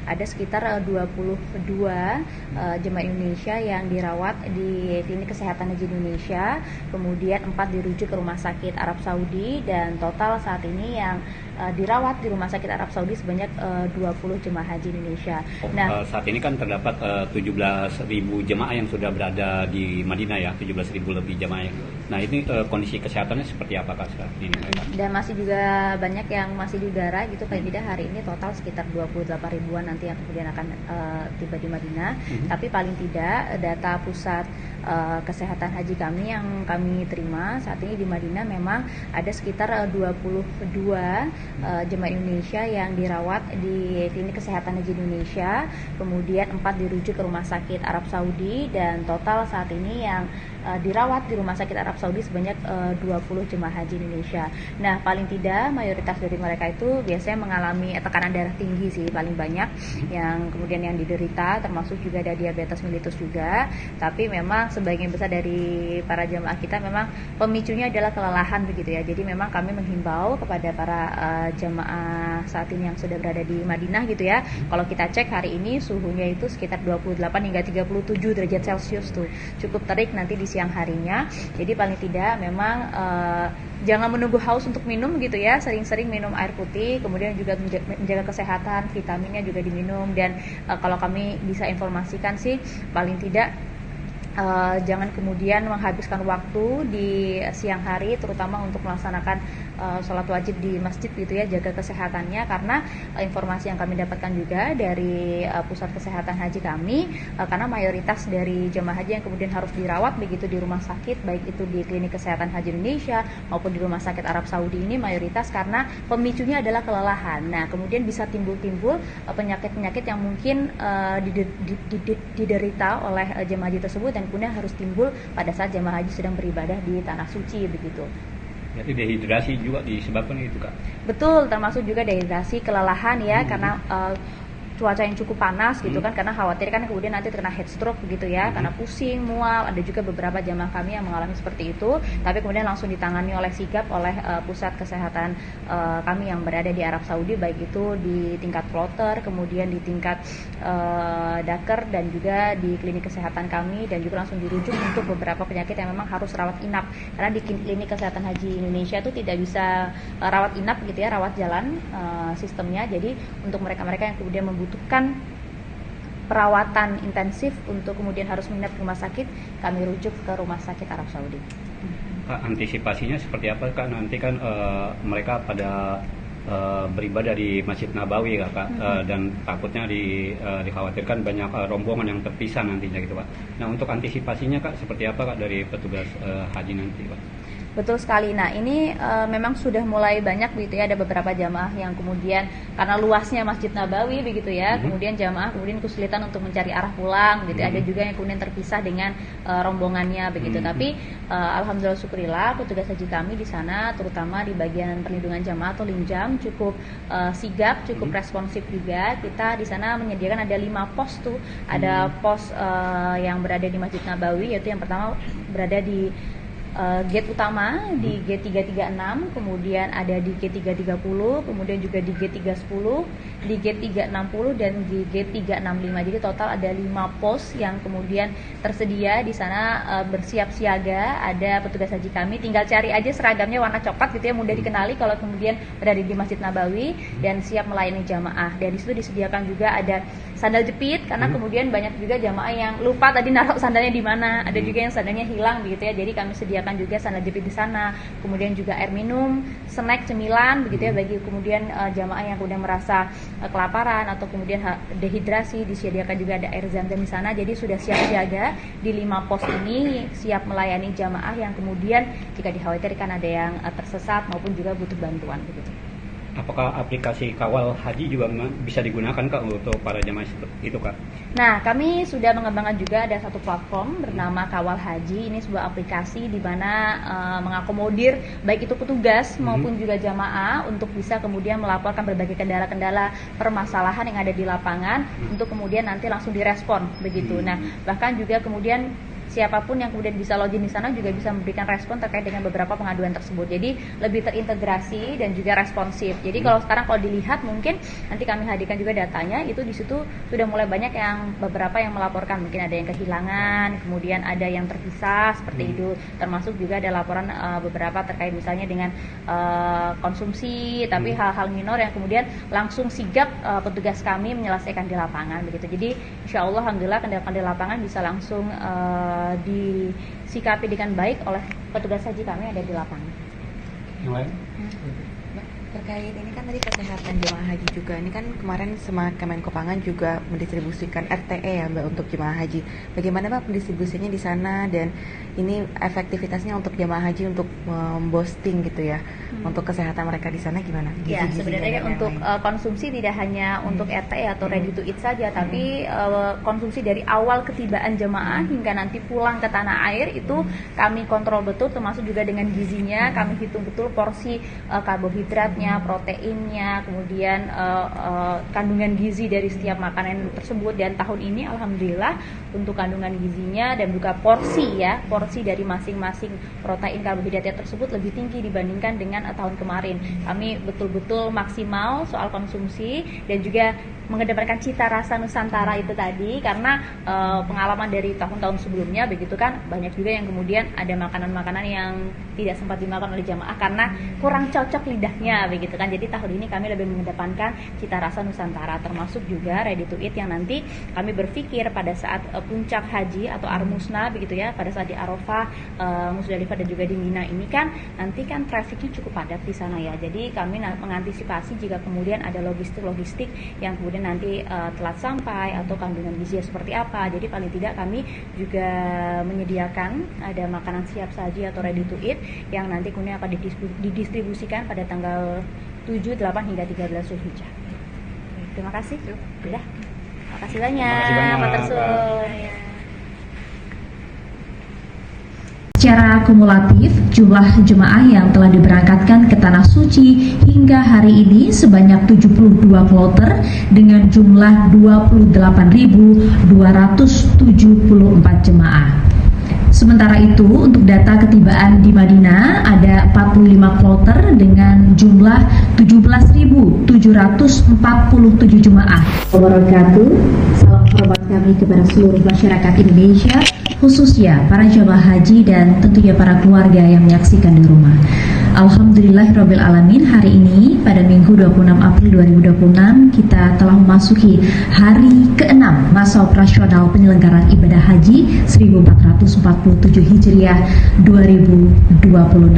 ada sekitar 22 jemaah Indonesia yang dirawat di Klinik Kesehatan Haji Indonesia, kemudian 4 dirujuk ke Rumah Sakit Arab Saudi, dan total saat ini yang dirawat di Rumah Sakit Arab Saudi sebanyak 20 jemaah haji Indonesia. Saat ini kan terdapat 17.000 jemaah yang sudah berada di Madinah ya, 17.000 lebih jemaah. Nah ini kondisi kesehatannya seperti apa Kak saat ini? Dan masih juga banyak yang masih di udara gitu, paling tidak hari ini total sekitar 28 ribuan nanti yang kemudian akan tiba di Madinah. Tapi paling tidak data pusat kesehatan haji kami yang kami terima saat ini di Madinah memang ada sekitar 22 jemaah Indonesia yang dirawat di Klinik Kesehatan Haji Indonesia, kemudian 4 dirujuk ke Rumah Sakit Arab Saudi, dan total saat ini yang dirawat di Rumah Sakit Arab Saudi sebanyak 20 jemaah haji Indonesia. Nah, paling tidak mayoritas dari mereka itu biasanya mengalami tekanan darah tinggi sih paling banyak, yang kemudian yang diderita, termasuk juga ada diabetes mellitus juga. Tapi memang sebagian besar dari para jemaah kita memang pemicunya adalah kelelahan begitu ya. Jadi memang kami menghimbau kepada para jemaah saat ini yang sudah berada di Madinah gitu ya. Kalau kita cek hari ini suhunya itu sekitar 28 hingga 37 derajat Celcius tuh. Cukup terik nanti di siang harinya. Jadi paling tidak memang jangan menunggu haus untuk minum gitu ya. Sering-sering minum air putih, kemudian juga menjaga kesehatan, vitaminnya juga diminum, dan kalau kami bisa informasikan sih paling tidak jangan kemudian menghabiskan waktu di siang hari terutama untuk melaksanakan sholat wajib di masjid gitu ya, jaga kesehatannya, karena informasi yang kami dapatkan juga dari pusat kesehatan haji kami, karena mayoritas dari jemaah haji yang kemudian harus dirawat begitu di rumah sakit, baik itu di Klinik Kesehatan Haji Indonesia maupun di Rumah Sakit Arab Saudi, ini mayoritas karena pemicunya adalah kelelahan. Nah, kemudian bisa timbul penyakit-penyakit yang mungkin diderita oleh jemaah haji tersebut, dan kemudian harus timbul pada saat jemaah haji sedang beribadah di tanah suci begitu. Jadi dehidrasi juga disebabkan itu Kak? Betul, termasuk juga dehidrasi, kelelahan ya, karena cuaca yang cukup panas gitu kan, karena khawatir kan kemudian nanti terkena heat stroke begitu ya, karena pusing, mual. Ada juga beberapa jamaah kami yang mengalami seperti itu, tapi kemudian langsung ditangani oleh sigap oleh pusat kesehatan kami yang berada di Arab Saudi, baik itu di tingkat kloter, kemudian di tingkat daker, dan juga di klinik kesehatan kami, dan juga langsung dirujuk untuk beberapa penyakit yang memang harus rawat inap, karena di klinik kesehatan haji Indonesia itu tidak bisa rawat inap gitu ya, rawat jalan sistemnya. Jadi untuk mereka-mereka yang kemudian membutuhkan perawatan intensif untuk kemudian harus menginap di rumah sakit, kami rujuk ke Rumah Sakit Arab Saudi. Kak, antisipasinya seperti apa Kak? Nanti kan mereka pada beribadah di Masjid Nabawi ya Kak, dan takutnya dikhawatirkan banyak rombongan yang terpisah nantinya gitu Pak. Nah, untuk antisipasinya Kak seperti apa Kak dari petugas haji nanti Pak? Betul sekali. Nah, ini memang sudah mulai banyak begitu ya, ada beberapa jamaah yang kemudian karena luasnya Masjid Nabawi begitu ya, kemudian jamaah kemudian kesulitan untuk mencari arah pulang gitu. Ada juga yang kemudian terpisah dengan rombongannya begitu. Tapi alhamdulillah syukurillah petugas haji kami di sana, terutama di bagian perlindungan jamaah atau Linjam, cukup sigap, cukup responsif juga. Kita di sana menyediakan ada 5 pos tuh. Ada pos yang berada di Masjid Nabawi, yaitu yang pertama berada di gate utama di gate 336, kemudian ada di gate 330, kemudian juga di gate 310, di gate 360, dan di gate 365. Jadi total ada 5 pos yang kemudian tersedia di sana bersiap siaga. Ada petugas haji kami, tinggal cari aja seragamnya warna coklat gitu ya, mudah dikenali kalau kemudian berada di Masjid Nabawi, dan siap melayani jamaah. Dan di situ disediakan juga ada sandal jepit, karena kemudian banyak juga jamaah yang lupa tadi naruh sandalnya di mana. Ada juga yang sandalnya hilang begitu ya. Jadi kami sediakan juga sandal jepit di sana, kemudian juga air minum, snack, cemilan begitu ya, bagi kemudian jamaah yang kemudian merasa kelaparan atau kemudian dehidrasi. Disediakan juga ada air zam-zam di sana. Jadi sudah siap siaga di 5 pos ini, siap melayani jamaah yang kemudian jika dikhawatirkan ada yang tersesat maupun juga butuh bantuan begitu. Apakah aplikasi Kawal Haji juga bisa digunakan Kak untuk para jamaah itu Kak? Nah, kami sudah mengembangkan juga ada satu platform bernama Kawal Haji. Ini sebuah aplikasi di mana mengakomodir baik itu petugas maupun juga jamaah untuk bisa kemudian melaporkan berbagai kendala-kendala permasalahan yang ada di lapangan untuk kemudian nanti langsung direspon begitu. Nah, bahkan juga kemudian siapapun yang kemudian bisa login di sana juga bisa memberikan respon terkait dengan beberapa pengaduan tersebut. Jadi lebih terintegrasi dan juga responsif. Jadi kalau sekarang kalau dilihat mungkin nanti kami hadirkan juga datanya, itu di situ sudah mulai banyak yang beberapa yang melaporkan, mungkin ada yang kehilangan, kemudian ada yang terpisah seperti itu. Termasuk juga ada laporan beberapa terkait misalnya dengan konsumsi, tapi hal-hal minor yang kemudian langsung sigap petugas kami menyelesaikan di lapangan begitu. Jadi insya Allah alhamdulillah kendala di lapangan bisa langsung disikapi dengan baik oleh petugas haji kami yang ada di lapangan. Yang lain? Terkait ini kan tadi kesehatan jemaah haji juga, ini kan kemarin sama Kemenkopangan juga mendistribusikan RTE ya Mbak untuk jemaah haji. Bagaimana Mbak pendistribusinya di sana, dan ini efektivitasnya untuk jemaah haji untuk memboosting gitu ya, untuk kesehatan mereka di sana gimana? Ya sebenarnya untuk konsumsi tidak hanya untuk RTE atau ready to eat saja, tapi konsumsi dari awal ketibaan jemaah hingga nanti pulang ke tanah air itu kami kontrol betul, termasuk juga dengan gizinya, kami hitung betul porsi karbohidratnya, proteinnya, kemudian kandungan gizi dari setiap makanan tersebut. Dan tahun ini alhamdulillah untuk kandungan gizinya dan juga porsi dari masing-masing protein karbohidratnya tersebut lebih tinggi dibandingkan dengan tahun kemarin. Kami betul-betul maksimal soal konsumsi dan juga mengedepankan cita rasa Nusantara itu tadi, karena pengalaman dari tahun-tahun sebelumnya begitu kan, banyak juga yang kemudian ada makanan-makanan yang tidak sempat dimakan oleh jamaah karena kurang cocok lidahnya begitu kan. Jadi tahun ini kami lebih mengedepankan cita rasa Nusantara, termasuk juga ready to eat yang nanti kami berpikir pada saat puncak haji atau Armusna begitu ya, pada saat di Arafah, Musdalifah dan juga di Mina ini kan nanti kan trafficnya cukup padat di sana ya. Jadi kami mengantisipasi jika kemudian ada logistik yang kemudian nanti telat sampai atau kandungan gizinya seperti apa. Jadi paling tidak kami juga menyediakan ada makanan siap saji atau ready to eat yang nanti kemudian akan didistribusikan pada tanggal 7, 8 hingga 13 Zulhijjah. Terima kasih. Sudah. Terima kasih banyak. Pak Tersun. Secara kumulatif, jumlah jemaah yang telah diberangkatkan ke Tanah Suci hingga hari ini sebanyak 72 kloter dengan jumlah 28.274 jemaah. Sementara itu, untuk data ketibaan di Madinah ada 45 kloter dengan jumlah 17.747 jemaah. Wabarakatuh. Salam hormat kami kepada seluruh masyarakat Indonesia, khususnya para jemaah haji dan tentunya para keluarga yang menyaksikan di rumah. Alhamdulillahirabbil alamin, hari ini pada Minggu 26 April 2026 kita telah memasuki hari ke-6 masa operasional penyelenggaraan ibadah haji 1447 Hijriah 2026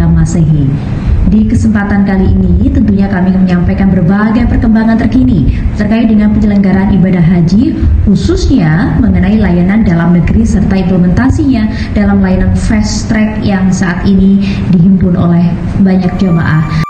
Masehi. Di kesempatan kali ini tentunya kami menyampaikan berbagai perkembangan terkini terkait dengan penyelenggaraan ibadah haji, khususnya mengenai layanan dalam negeri serta implementasinya dalam layanan fast track yang saat ini dihimpun oleh banyak jemaah.